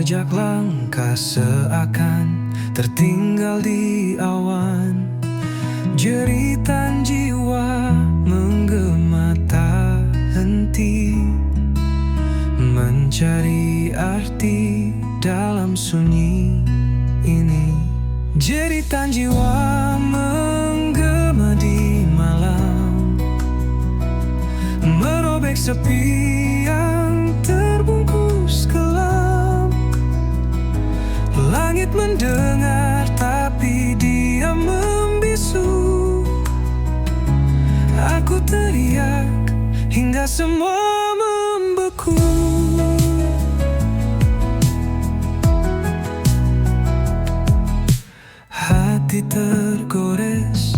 Jejak langkah seakan tertinggal di awan. Jeritan jiwa menggema tak henti, mencari arti dalam sunyi ini. Jeritan jiwa menggema di malam, merobek sepi yang terbungkus kelam. Langit mendengar tapi dia membisu. Aku teriak hingga semua membeku. Hati tergores,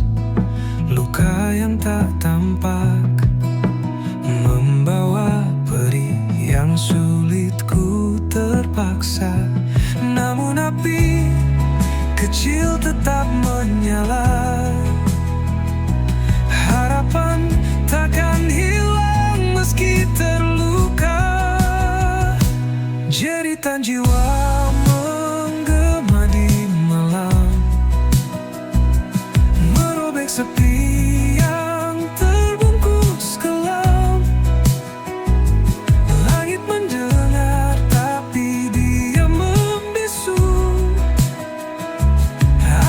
luka yang tak tampak, membawa perih yang sulit ku terpaksa. Namun api kecil tetap menyala. Harapan takkan hilang meski terluka. Jeritan jiwa menggema di malam, merobek sepi yang terbungkus kelam. Langit mendengar tapi dia membisu.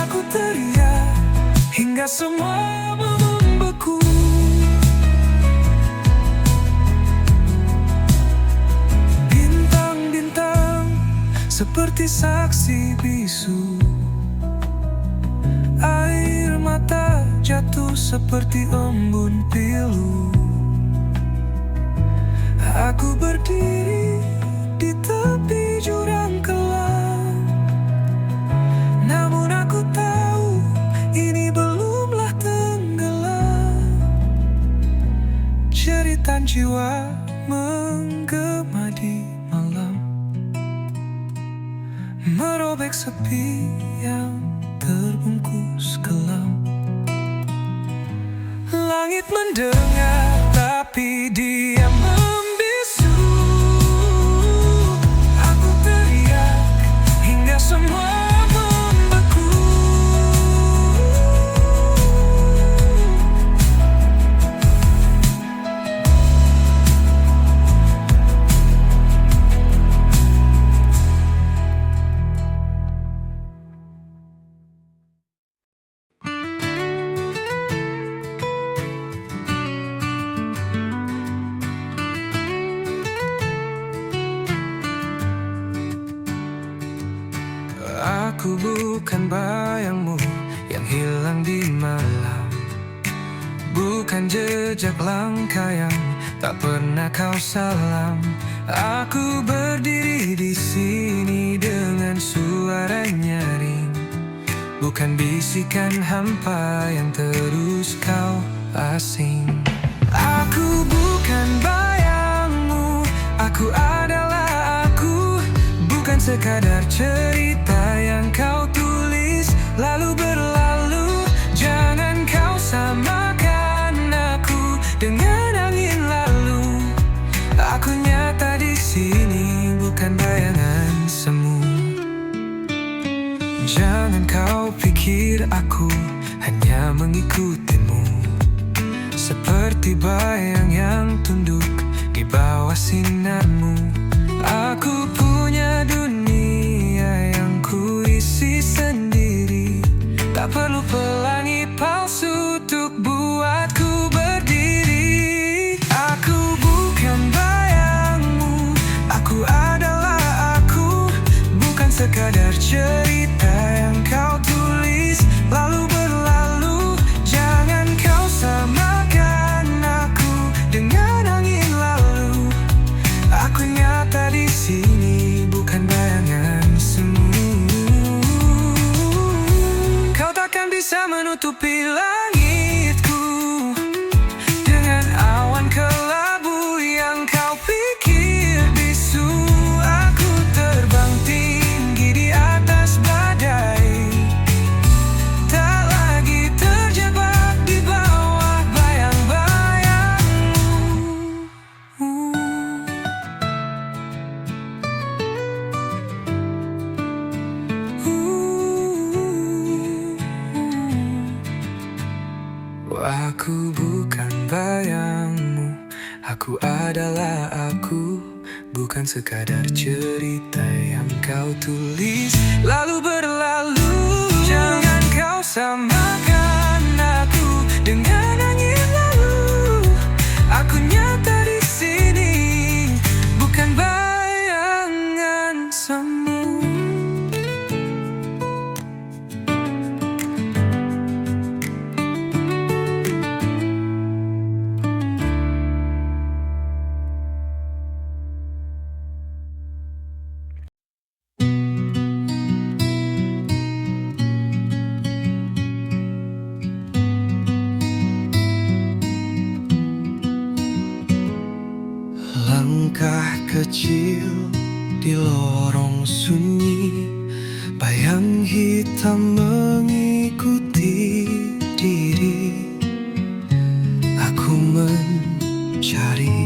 Aku teriak hingga semua membeku. Bintang-bintang seperti saksi bisu. Air mata jatuh seperti embun pilu. Aku berdiri di tepi jurang kelam, namun aku tahu ini belumlah tenggelam. Jeritan jiwa menggema di malam, merobek sepi yang terbungkus kelam. Langit mendengar tapi dia membisu. Aku teriak hingga semua membeku. Aku bukan bayangmu yang hilang di malam, bukan jejak langkah yang tak pernah kau salam. Aku berdiri di sini dengan suara nyaring, bukan bisikan hampa yang terus kau asing. Aku bukan bayangmu, aku adalah aku, bukan sekadar cerita yang kau tulis lalu berlalu. Jangan kau samakan aku dengan angin lalu. Aku nyata di sini, bukan bayangan semu. Jangan kau pikir aku hanya mengikutimu, seperti bayang yang tunduk di bawah sinarmu. Aku punya dunia yang ku isi sendiri, tak perlu pelangi palsu untuk buatku berdiri. Aku bukan bayangmu, aku adalah aku, bukan sekadar cerita yang kau tulis lalu berlalu. Jangan kau samakan aku dengan angin lalu. Aku nyata di sini, bukan bayangan semu. Kau takkan bisa menutupi langitku dengan awan kelabu yang kau pikir bisu. Aku terbang tinggi di atas badai, tak Aku adalah aku, bukan sekadar cerita yang kau tulis lalu berlalu. Jangan kau samakan aku dengan angin lalu. Aku nyata di sini, bukan bayangan semu. Langkah kecil di lorong sunyi, bayang hitam mengikuti diri. Aku mencari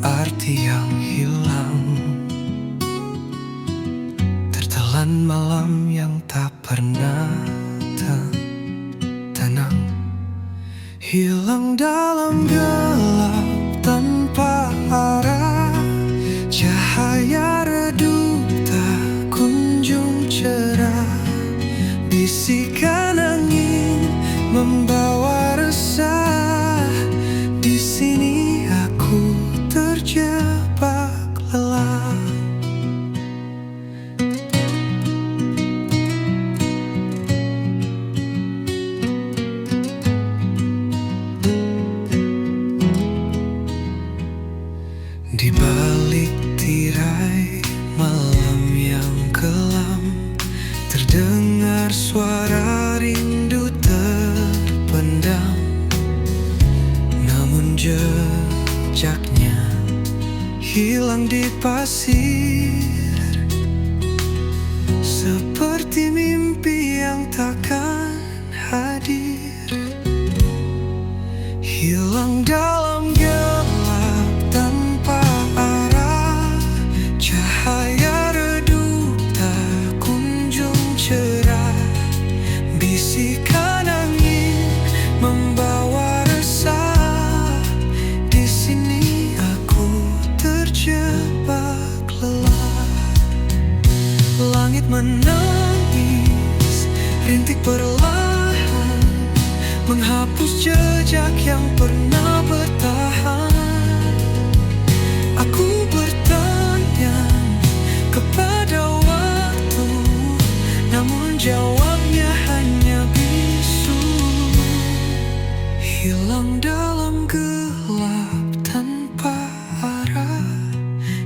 arti yang hilang, tertelan malam yang tak pernah tenang. Hilang dalam gelap tanpa arah, cahaya redup tak kunjung cerah. Bisikan angin membawa resah, di sini aku terjebak lelah. Di balik tirai malam yang kelam, terdengar suara rindu terpendam. Namun jejaknya hilang di pasir, seperti mimpi yang takkan hadir. Hilang dalam gelap tanpa arah, cahaya redup tak kunjung cerah. Bisikan angin membawa resah, di sini aku terjebak lelah. Langit menangis, rintik perlahan menghapus jejak yang pernah bertahan. Aku bertanya kepada waktu, namun jawabnya hanya bisu. Hilang dalam gelap tanpa arah,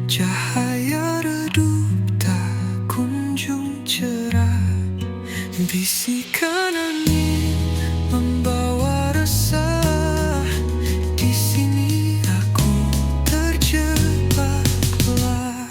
cahaya redup tak kunjung cerah. Bisikan angin membawa resah, di sini aku terjebak lelah.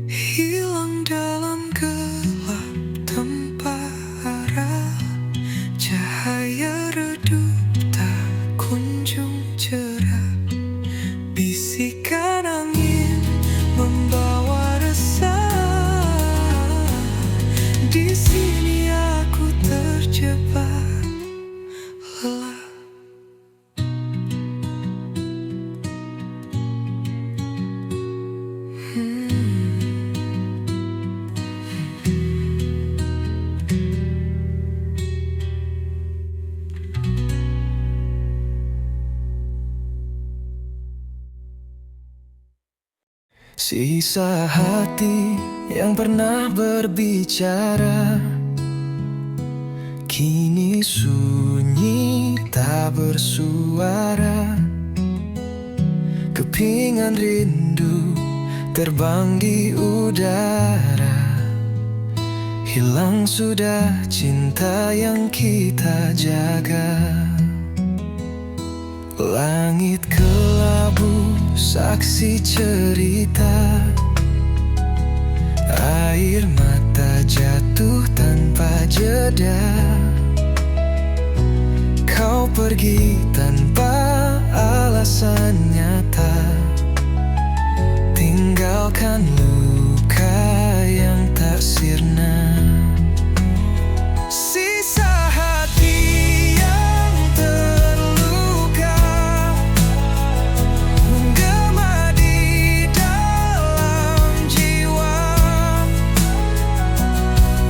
Hilang dalam gelap tanpa arah, cahaya redup tak kunjung cerah. Bisikan angin membawa resah, di sini aku terjebak lelah. Sisa hati yang pernah berbicara, kini sunyi tak bersuara. Kepingan rindu terbang di udara, hilang sudah cinta yang kita jaga. Langit kelabu saksi cerita, air mata jatuh tanpa jeda. Kau pergi tanpa alasan nyata, tinggalkan luka yang tak sirna. Sisa hati yang terluka menggema di dalam jiwa.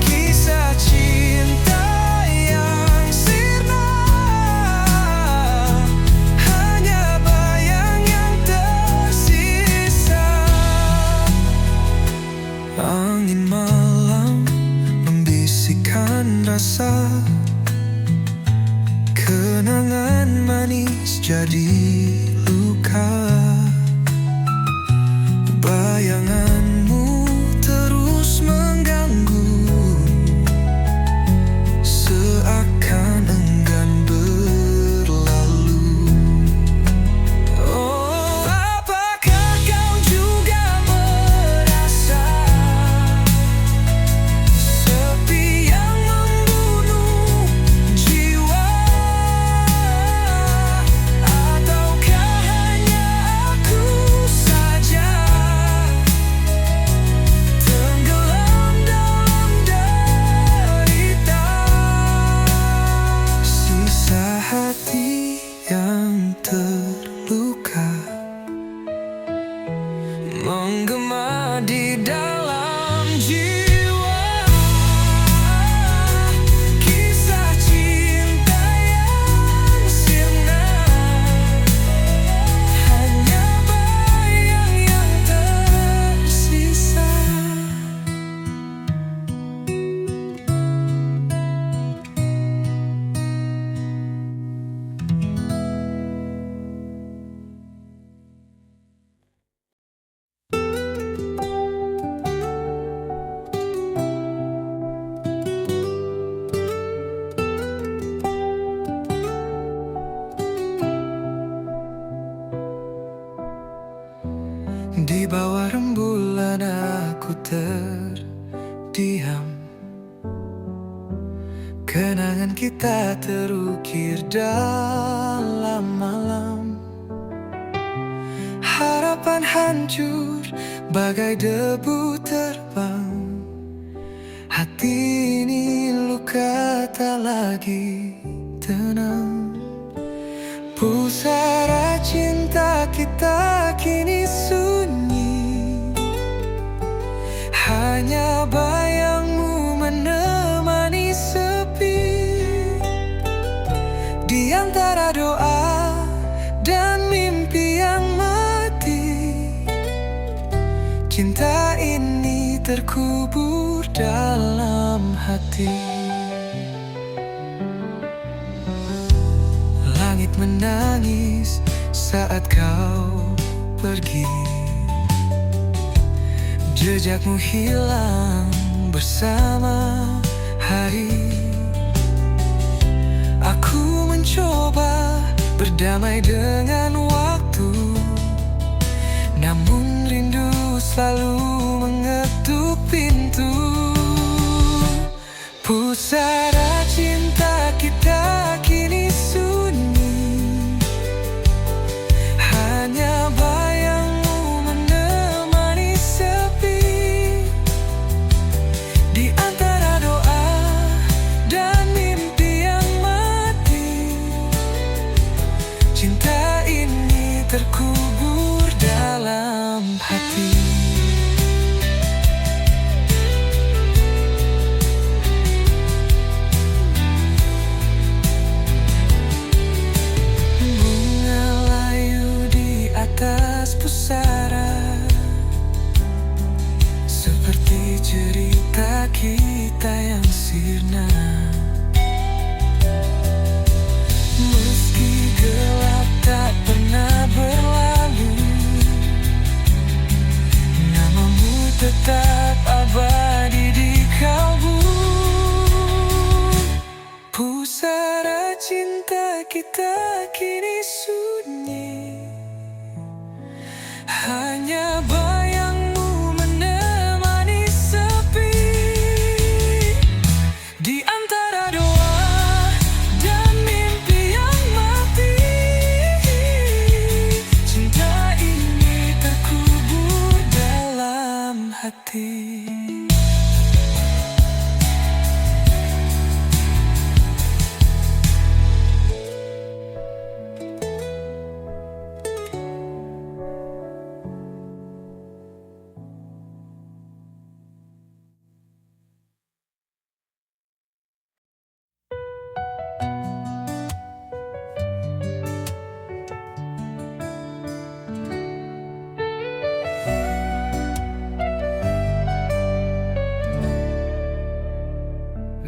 Kisah cinta yang sirna, hanya bayang yang tersisa. Angin malam membisikkan rasa, kenangan manis jadi luka. Bayanganmu terus mengganggu, seakan enggan berlalu. Oh, apakah kau juga merasa sepi yang membunuh jiwa? Ataukah hanya aku saja tenggelam dalam derita? Sisa hati yang terluka menggema di dalam jiwa. Kisah cinta yang sirna, hanya bayang yang tersisa. Di bawah rembulan aku terdiam, kenangan kita terukir dalam malam. Harapan hancur bagai debu terbang, hati ini luka tak lagi tenang. Pusara cinta kita kini sunyi, hanya bayangmu menemani sepi. Di antara doa dan mimpi yang mati, cinta ini terkubur dalam hati. Langit menangis saat kau pergi, jejakmu hilang bersama hari. Aku mencoba berdamai dengan waktu, namun rindu selalu mengetuk pintu. Pusara cinta kita kini sunyi, hanya bayangmu menemani sepi. Di antara doa dan mimpi yang mati, cinta ini terkubur dalam hati. Atas pusara, seperti cerita kita yang sirna. Meski gelap tak pernah berlalu, namamu tetap abadi di kalbu. Pusara cinta kita kini sudah antara doa dan mimpi yang mati. Cinta ini terkubur dalam hati.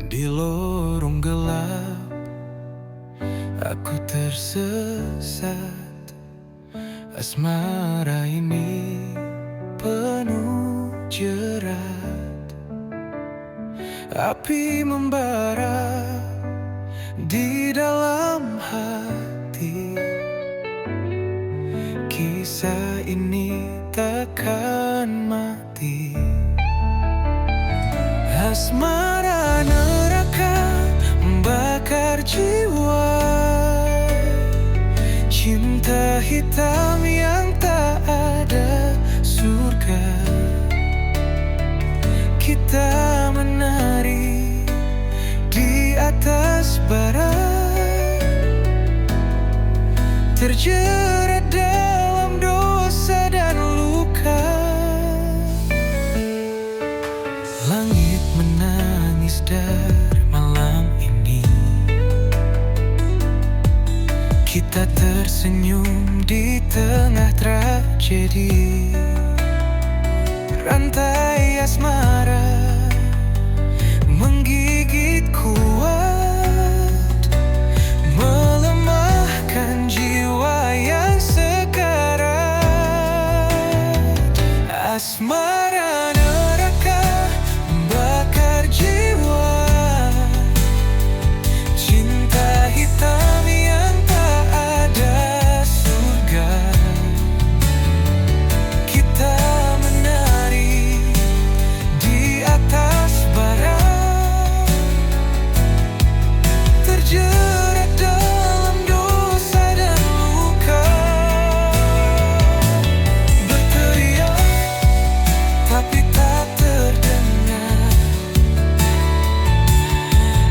Di lorong gelap aku tersesat. Asmara ini penuh jerat. Api membara di dalam hati. Kisah ini takkan mati. Asmara neraka membakar jiwa. Cinta hitam yang tak ada surga. Kita menari di atas bara, terjerat dalam dosa dan luka. Langit menangis dari malam ini. Kita tersenyum di tengah tragedi. Rantai asmara menggigit kuat, melemahkan jiwa yang sekarat. Asmara neraka membakar jiwa. Cinta hitam yang tak ada surga. Kita menari di atas bara, terjerat dalam dosa dan luka. Berteriak tapi tak terdengar.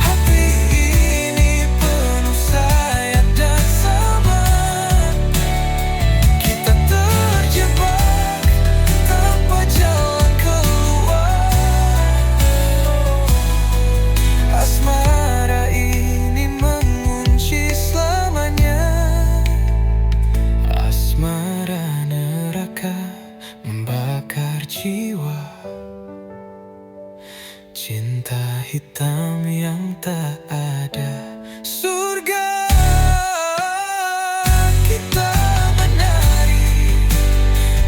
Hati ini penuh sayat dan sabar. Kita terjebak tanpa jalan keluar. Asmara ini mengunci selamanya. Asmara neraka membakar jiwa. Cinta hitam yang tak ada surga. Kita menari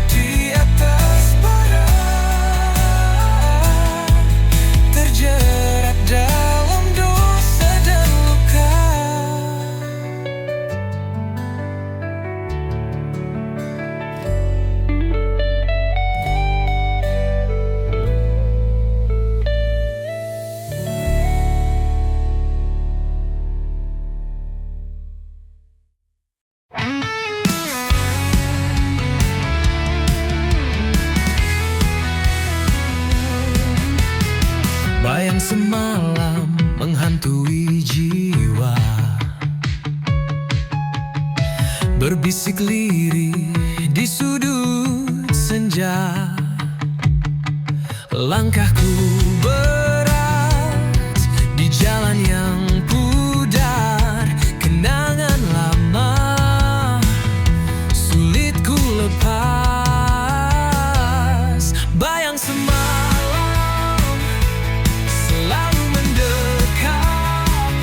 di atas bara, terjerat dalam dosa dan luka. Bayang semalam menghantui jiwa, berbisik lirih di sudut senja. Langkahku berat di jalan yang pudar. Kenangan lama sulit ku lepas. Bayang semalam selalu mendekat,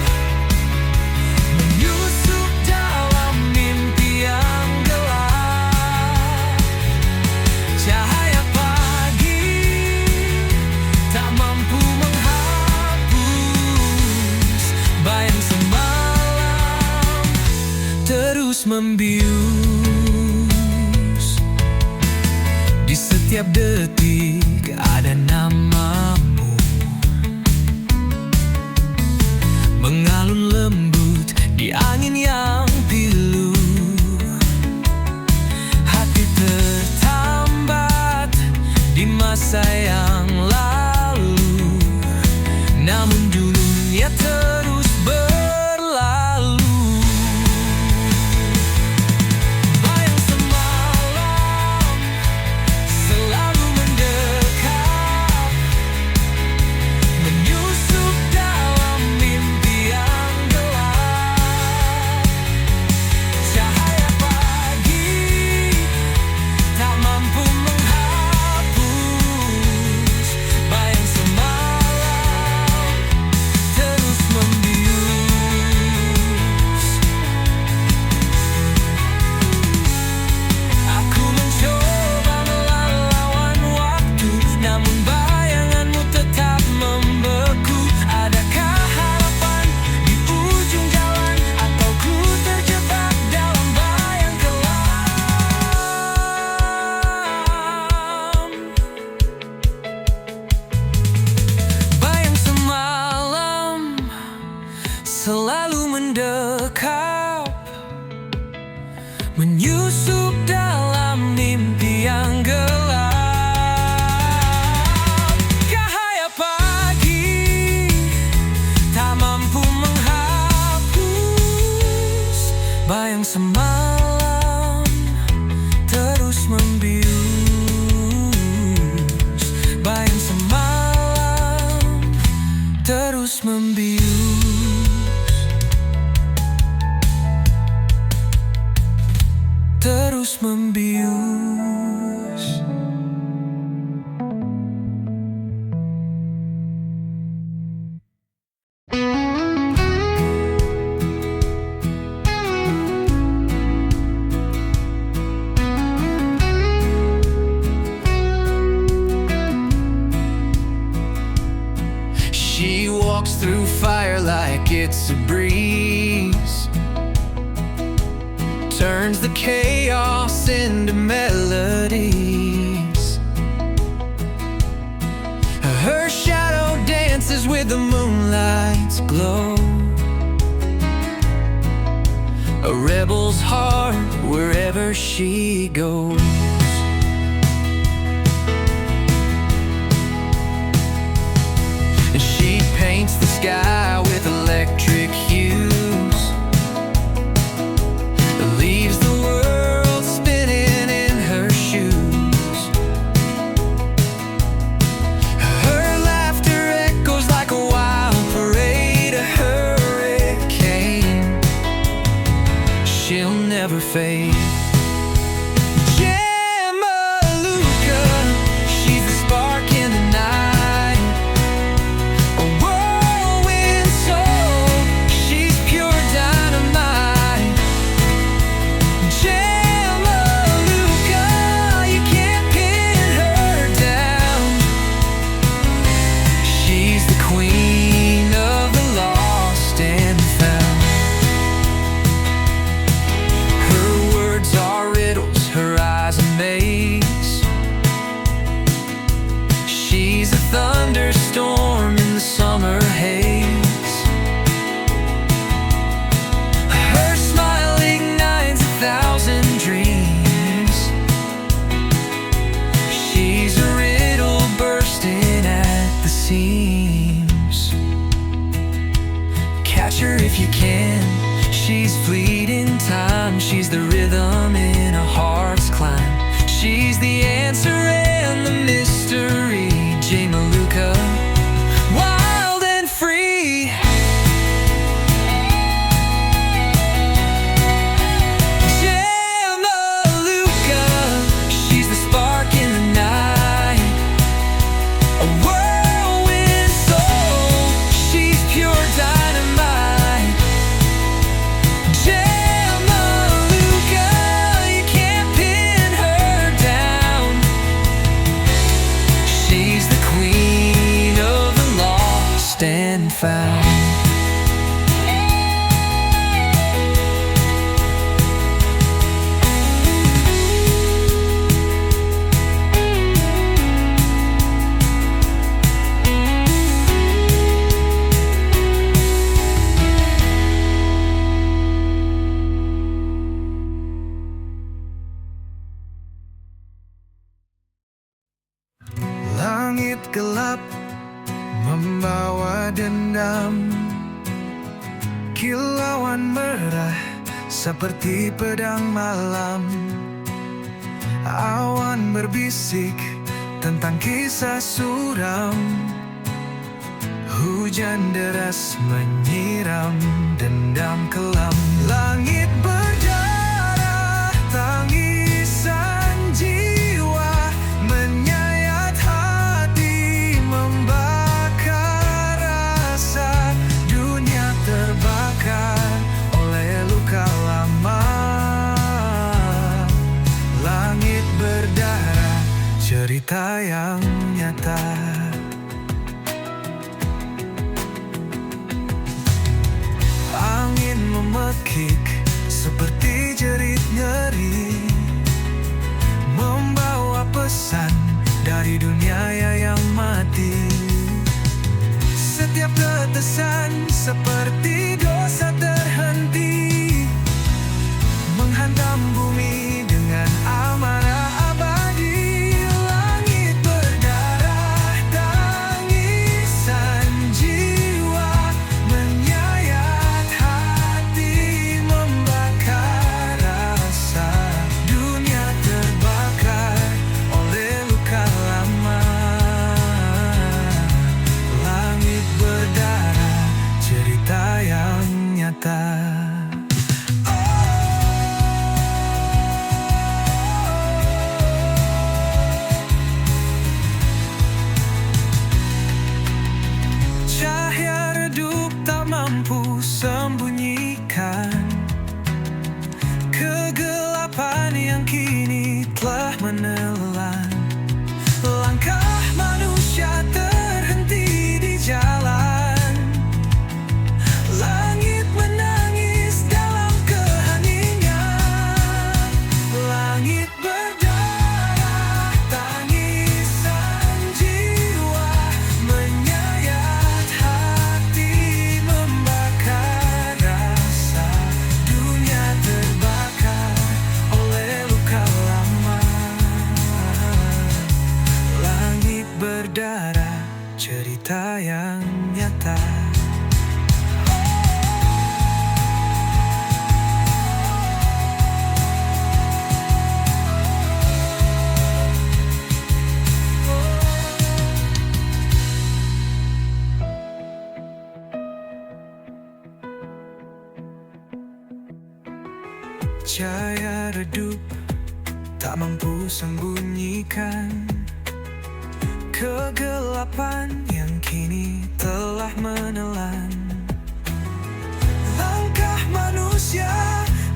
menyusup dalam mimpi yang gelap. Cahaya pagi tak mampu menghapus bayang semalam, terus membius. Di setiap detik ada namamu. mengalun lembut di angin yang pilu. Hati tertambat di masa yang lalu, namun dunia terus berlalu. Bayang semalam selalu mendekat, menyusup dalam mimpi yang gelap. Cahaya pagi tak mampu menghapus bayang semalam terus membius. Aku mencoba melawan waktu, namun bayanganmu tetap membeku. Adakah harapan di ujung jalan, atau ku terjebak dalam bayang kelam? Bayang semalam selalu mendekap, menyusup dalam mimpi yang gelap. Cahaya pagi tak mampu menghapus bayang semalam terus membius. Bayang semalam terus membius. Terus membius. She walks through fire like it's a breeze, turns the chaos into melodies. Her shadow dances with the moonlight's glow, a rebel's heart wherever she goes. And she paints the sky with electric hues, leaves the world spinning in her shoes. Her laughter echoes like a wild parade, a hurricane. She'll never fade. Jamaluka, she's the spark in the night, a whirlwind soul, she's pure dynamite. Jamaluka, you can't pin her down. She's the queen of the lost and found. Her words are riddles, her eyes a maze. She's a thunderstorm in the summer haze. Her smile ignites 1,000 dreams. She's a riddle bursting at the seams. Catch her if you can, she's fleeting time. She's the rhythm in a heart's climb. She's the answer and the mystery. Jamaluka, wild and free. Jamaluka, she's the spark in the night, a whirlwind soul, she's pure dynamite. Jamaluka, you can't pin her down. She's the queen Kilauan merah seperti pedang malam. Awan berbisik tentang kisah suram. Hujan deras menyiram dendam kelam. Langit berdarah, tangisan jiwa menyayat hati, membakar rasa. Dunia terbakar oleh luka lama. Langit berdarah, cerita yang nyata. Angin memekik seperti jerit nyeri, membawa pesan dari dunia yang mati. Setiap tetesan seperti dosa terhenti, menghantam bumi dengan amarah abadi. Langit berdarah, tangisan jiwa menyayat hati, membakar rasa. Dunia terbakar oleh luka lama. Langit berdarah, cerita yang nyata. Cahaya redup tak mampu sembunyikan kegelapan yang kini telah menelan. Langkah manusia terhenti di jalan. Langit menangis dalam keheningan. Langit berdarah, tangisan jiwa menyayat hati, membakar rasa. Dunia terbakar oleh luka lama. Langit berdarah, cerita yang nyata. Cahaya redup tak mampu sembunyikan kegelapan yang kini telah menelan. Langkah manusia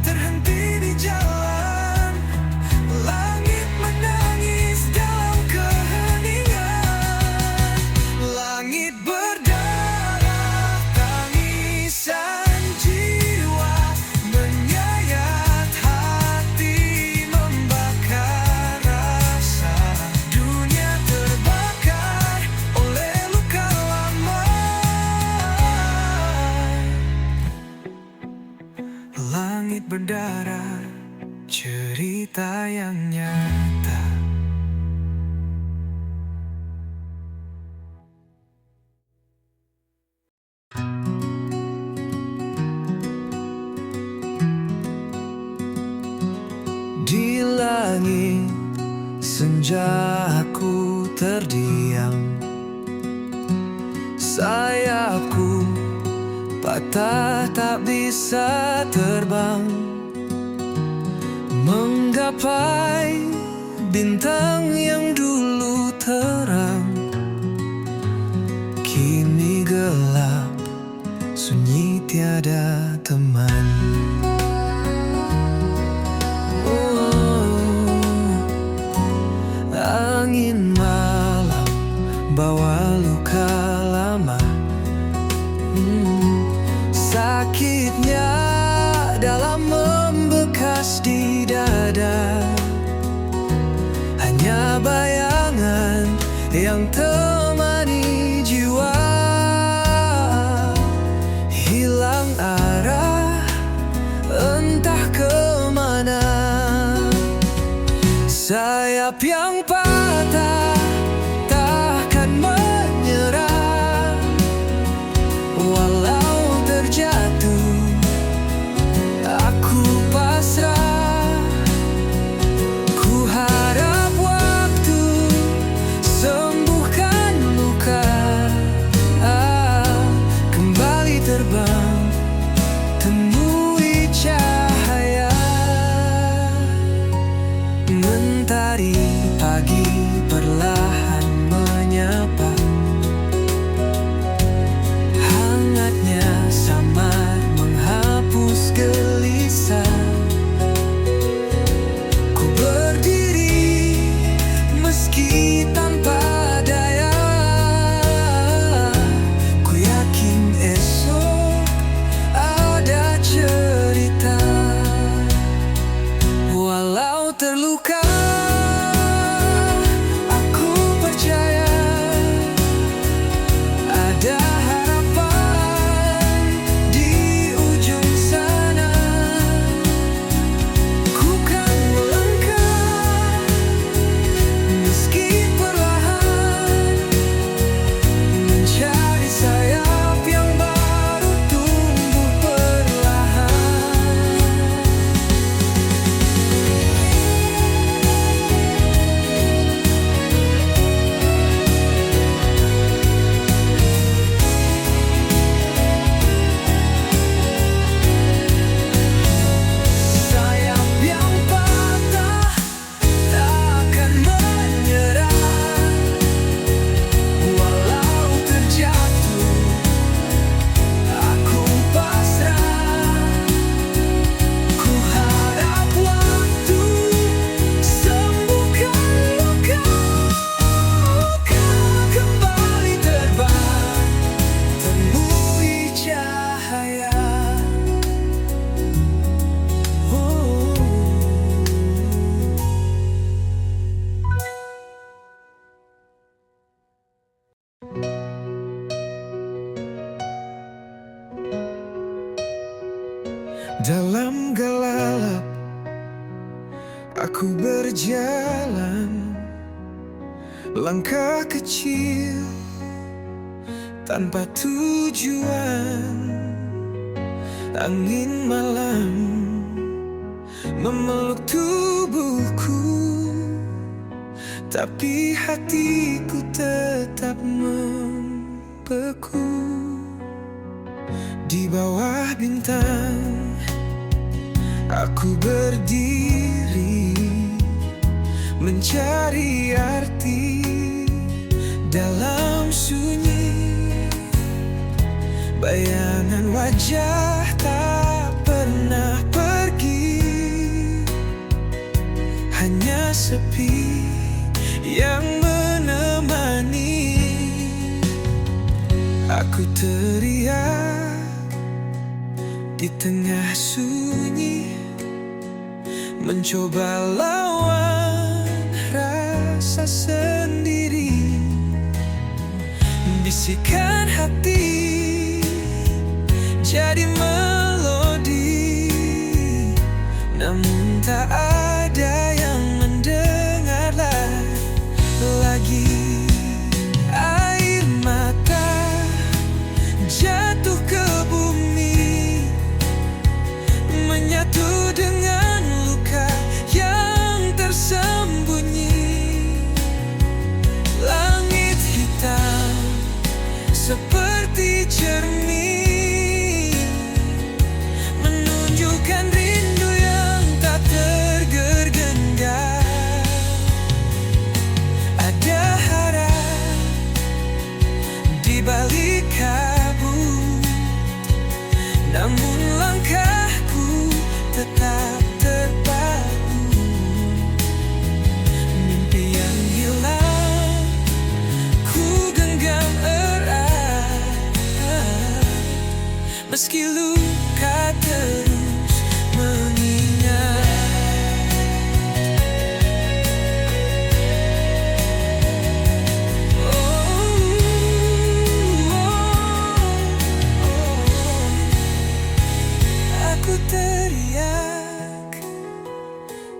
terhenti di jalan. Langit menangis dalam keheningan. Langit berdarah, tangisan jiwa menyayat hati, membakar rasa. Dunia terbakar oleh luka lama. Langit berdarah, cerita yang nyata. Di langit senja aku terdiam, sayapku patah tak bisa terbang, menggapai bintang yang dulu terang. Kini gelap, sunyi tiada teman. Angin malam bawa luka lama. Sakitnya dalam membekas di dada. Hanya bayangan yang temani jiwa. Hilang arah entah kemana. Sayap yang patah takkan menyerah, walau terjatuh Dalam gelap aku berjalan, langkah kecil tanpa tujuan. Angin malam memeluk tubuhku, tapi hatiku tetap membeku. Di bawah bintang aku berdiri, mencari arti dalam sunyi. Bayangan wajah tak pernah pergi, hanya sepi yang menemani. Aku teriak di tengah sunyi, mencoba lawan rasa sendiri. Bisikan hati jadi melodi, namun tak ada yang mendengar lagi. Air mata jatuh ke bumi, menyatu dengan luka yang tersembunyi. Langit hitam seperti cermin, menunjukkan rindu yang tak tergenggam. Ada harap di balik kabut, namun langkahku tetap terpaku. Mimpi yang hilang ku genggam erat, meski luka terus mengingat. Aku teriak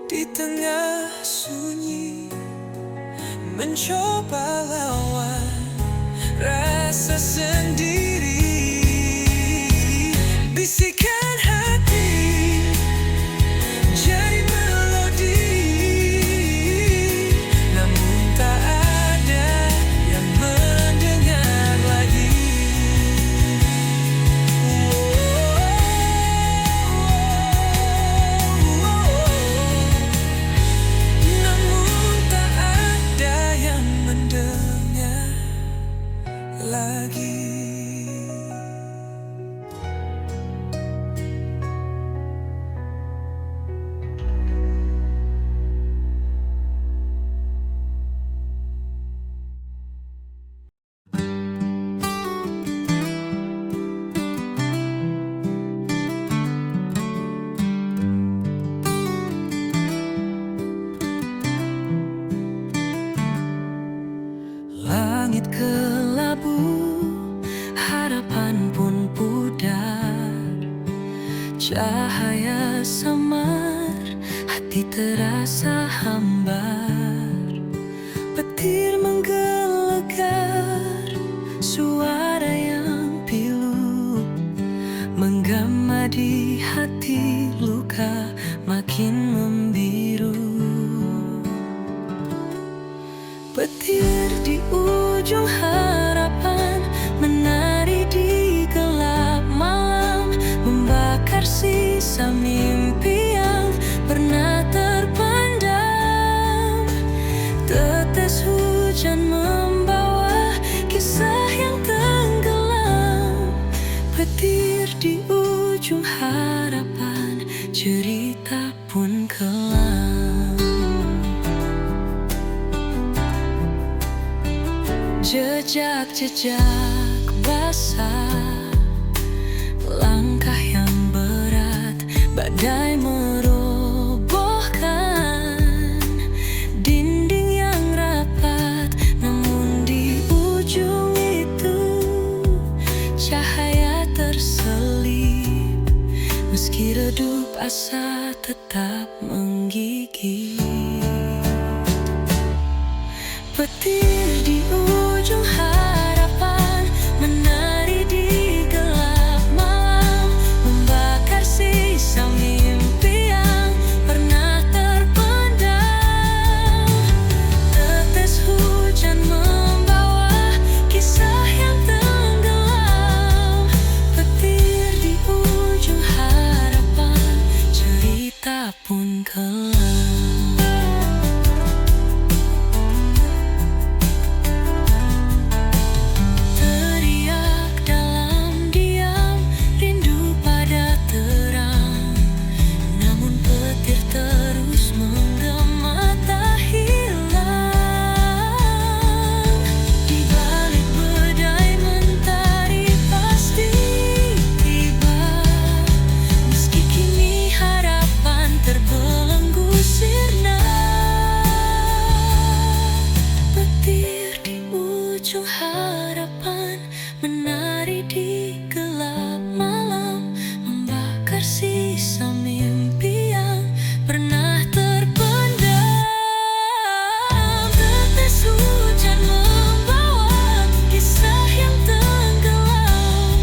di tengah sunyi, mencoba lawan rasa sendiri. Bisikan hati jadi melodi, namun tak ada yang mendengar lagi. Namun tak ada yang mendengar lagi. Langit kelabu, harapan pun pudar. Cahaya samar, hati terasa hambar. Petir menggelegar, suara yang pilu menggema di hati, luka makin membiru. Petir di ujung harapan menari di gelap malam, membakar sisa mimpi yang pernah terpendam. Tetes hujan membawa kisah yang tenggelam. Petir di ujung harapan, cerita pun kelam. Jejak-jejak basah, langkah yang berat, badai merobohkan dinding yang rapat. Namun di ujung itu cahaya terselip, Meski redup asa tetap menggigit. Petir di ujung harapan menari di gelap malam, membakar sisa mimpi yang pernah terpendam. Tetes hujan membawa kisah yang tenggelam. Petir di ujung harapan, cerita pun kelam. Harapan menari di gelap malam, membakar sisa mimpi yang pernah terpendam. Tetes hujan membawa kisah yang tenggelam.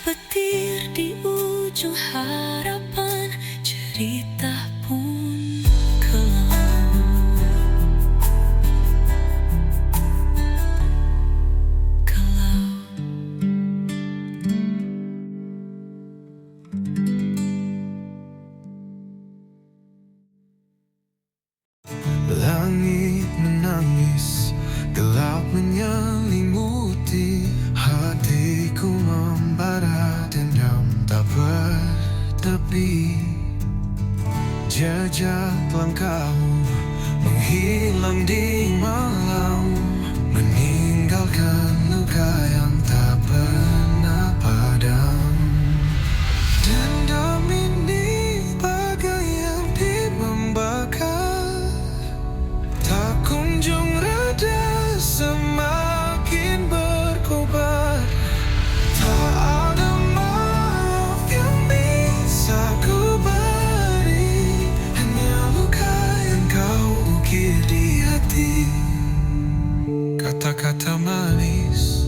Petir di ujung harapan, cerita pun kelam. Langit menangis, gelap menyelimuti hatiku, membara dendam tak bertepi. Jejak langkahmu menghilang di malam, meninggalkan luka yang tak pernah padam. Dendam ini bagai api membakar, tak kunjung reda, semakin berkobar. Tak ada maaf yang bisa ku beri, hanya luka yang kau ukir di hati. Kata-kata manis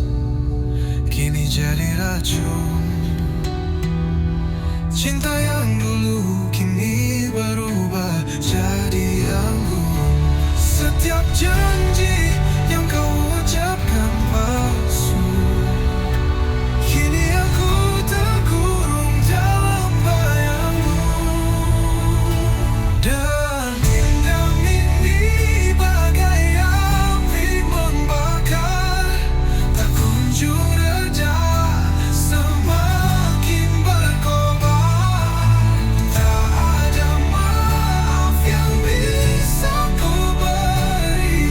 kini jadi racun. Cinta yang dulu kini berubah jadi anggun. Setiap janji yang kau ucapkan palsu, kini aku terkurung dalam bayangmu. Dan dendam ini bagai api membakar, tak kunjung reda, semakin berkobar. Tak ada maaf yang bisa ku beri,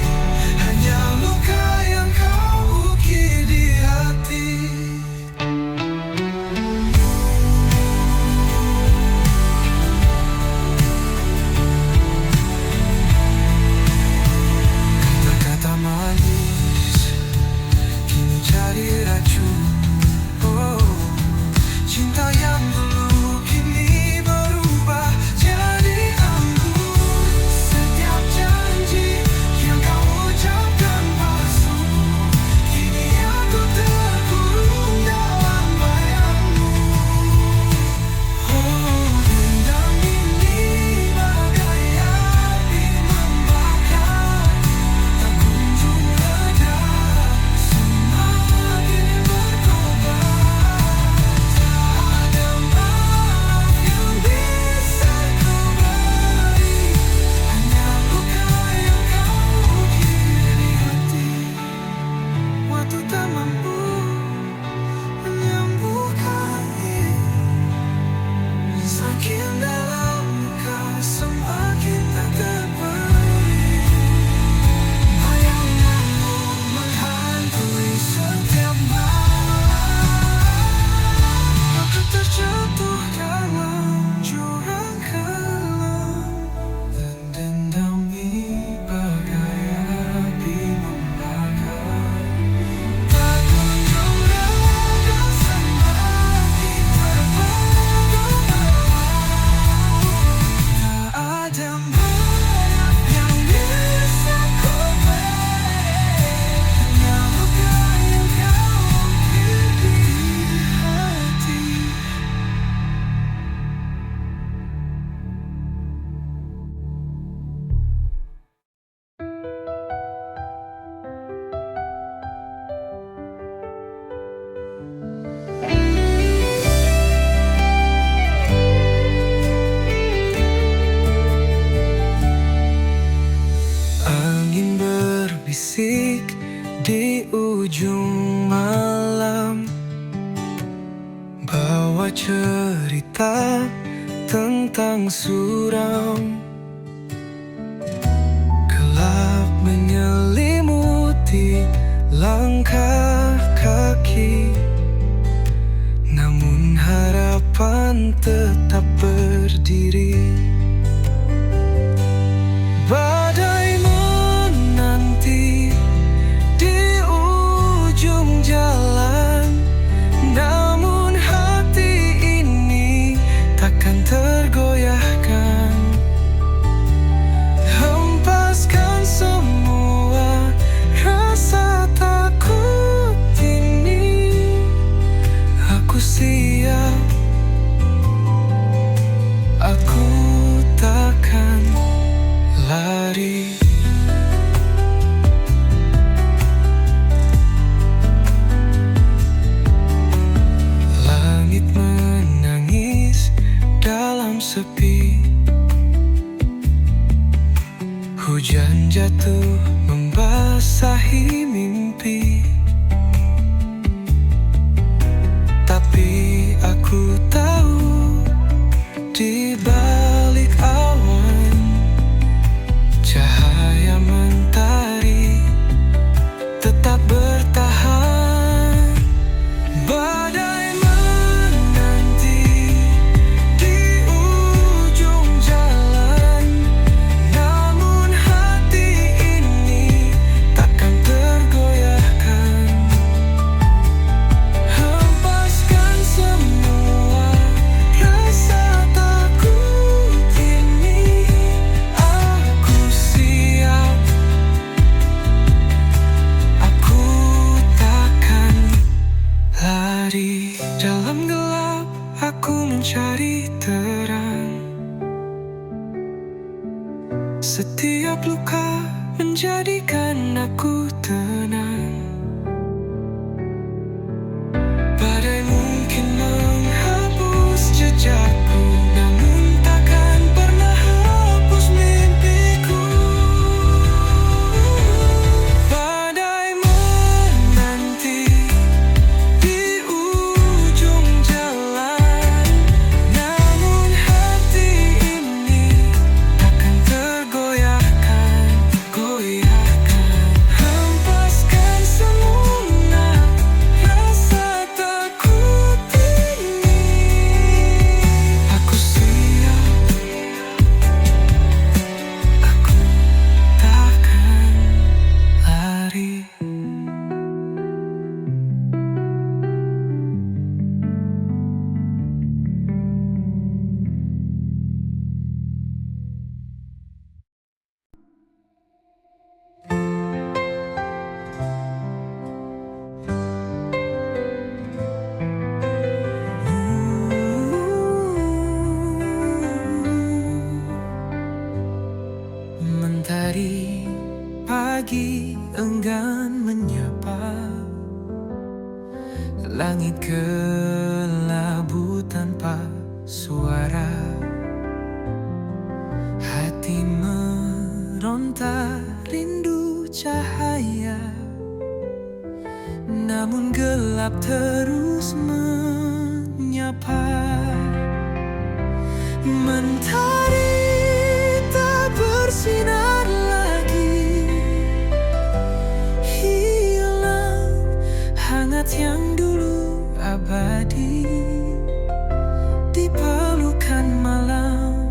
cerita tentang suram. Gelap menyelimuti langkah kaki, namun harapan tetap berdiri. Badai menanti di ujung jalan, namun hati ini takkan tergoyahkan. Hempaskan semua rasa takut ini, aku siap, aku takkan lari. Langit menangis dalam sepi, hujan jatuh membasahi mimpi. Tapi aku tahu di balik awan cahaya mentari tetap bertahan. Badai menanti di ujung jalan, namun hati ini takkan tergoyahkan. Hempaskan semua rasa takut ini, aku siap, aku takkan lari. Dalam gelap aku mencari terang, setiap luka menjadikan aku tenang. Badai mungkin menghapus jejakku, namun takkan pernah hapus mimpiku. Badai menanti di ujung jalan, namun hati ini takkan tergoyahkan. Hempaskan semua rasa takut ini, aku siap, aku takkan lari. Mentari pagi enggan menyapa, langit kelabu tanpa suara. Hati meronta rindu cahaya, namun gelap terus menyapa. Mentari tak bersinar lagi, hilang hangat yang dulu abadi. Di pelukan malam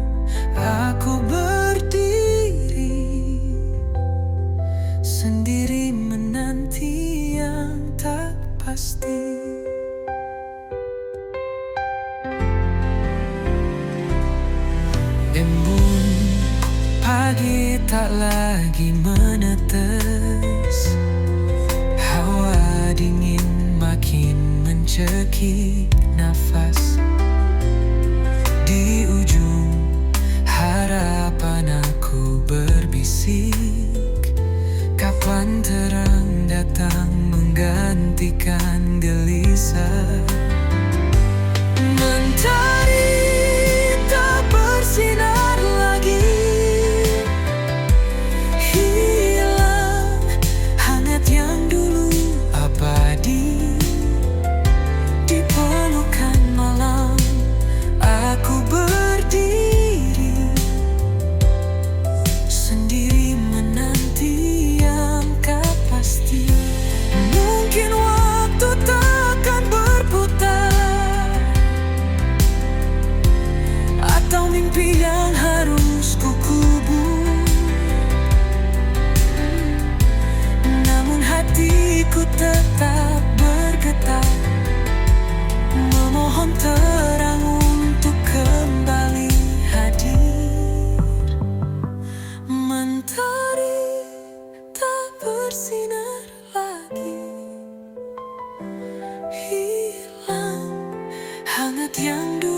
aku berdiri, sendiri menanti yang tak pasti. Embun pagi tak lagi menetes, hawa dingin makin mencekik nafas. Di ujung harapan aku berbisik, kapan terang datang menggantikan gelisah. Mentari tak bersinar lagi, hilang hangat yang dulu abadi. Di pelukan malam mimpi yang harus kukubur. Namun hatiku tetap bergetar, memohon terang untuk kembali hadir. Mentari tak bersinar lagi, hilang hangat yang dulu